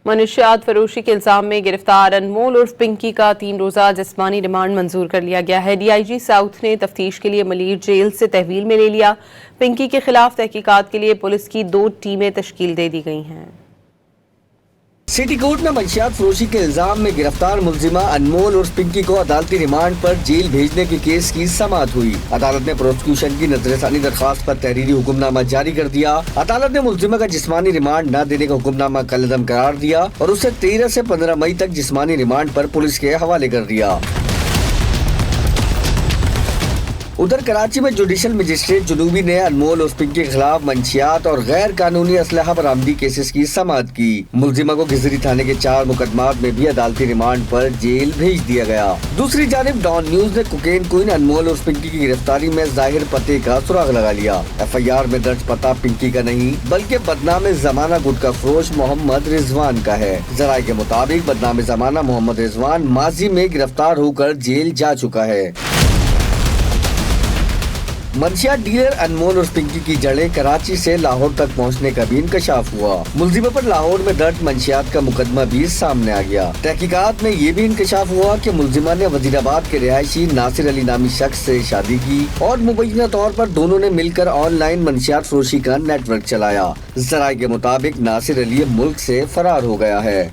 منشیات فروشی کے الزام میں گرفتار انمول عرف پنکی کا 3 روزہ جسمانی ریمانڈ منظور کر لیا گیا ہے۔ ڈی آئی جی ساؤتھ نے تفتیش کے لیے ملیر جیل سے تحویل میں لے لیا۔ پنکی کے خلاف تحقیقات کے لیے پولیس کی 2 ٹیمیں تشکیل دے دی گئی ہیں۔ سٹی کورٹ نے منشیات فروشی کے الزام میں گرفتار ملزمہ انمول عرف پنکی کو عدالتی ریمانڈ پر جیل بھیجنے کے کیس کی سماعت ہوئی۔ عدالت نے پروسیکیوشن کی نظر ثانی درخواست پر تحریری حکم نامہ جاری کر دیا۔ عدالت نے ملزمہ کا جسمانی ریمانڈ نہ دینے کا حکم نامہ کالعدم قرار دیا اور اسے 13 سے 15 مئی تک جسمانی ریمانڈ پر پولیس کے حوالے کر دیا۔ ادھر کراچی میں جوڈیشل مجسٹریٹ جنوبی نے انمول عرف پنکی کے خلاف منشیات اور غیر قانونی اسلحہ برآمدی کیسز کی سماعت کی۔ ملزمہ کو گزری تھانے کے 4 مقدمات میں بھی عدالتی ریمانڈ پر جیل بھیج دیا گیا۔ دوسری جانب ڈان نیوز نے کوکین کوئن انمول عرف پنکی کی گرفتاری میں ظاہر پتے کا سراغ لگا لیا۔ ایف آئی آر میں درج پتہ پنکی کا نہیں بلکہ بدنام زمانہ گٹکا فروش محمد رضوان کا ہے۔ ذرائع کے مطابق بدنام زمانہ محمد رضوان ماضی میں گرفتار ہو کر جیل جا چکا ہے۔ منشیات ڈیلر انمول عرف پنکی کی جڑیں کراچی سے لاہور تک پہنچنے کا بھی انکشاف ہوا۔ ملزمہ پر لاہور میں درج منشیات کا مقدمہ بھی سامنے آ گیا۔ تحقیقات میں یہ بھی انکشاف ہوا کہ ملزمہ نے وزیر آباد کے رہائشی ناصر علی نامی شخص سے شادی کی اور مبینہ طور پر دونوں نے مل کر آن لائن منشیات فروشی کا نیٹ ورک چلایا۔ ذرائع کے مطابق ناصر علی ملک سے فرار ہو گیا ہے۔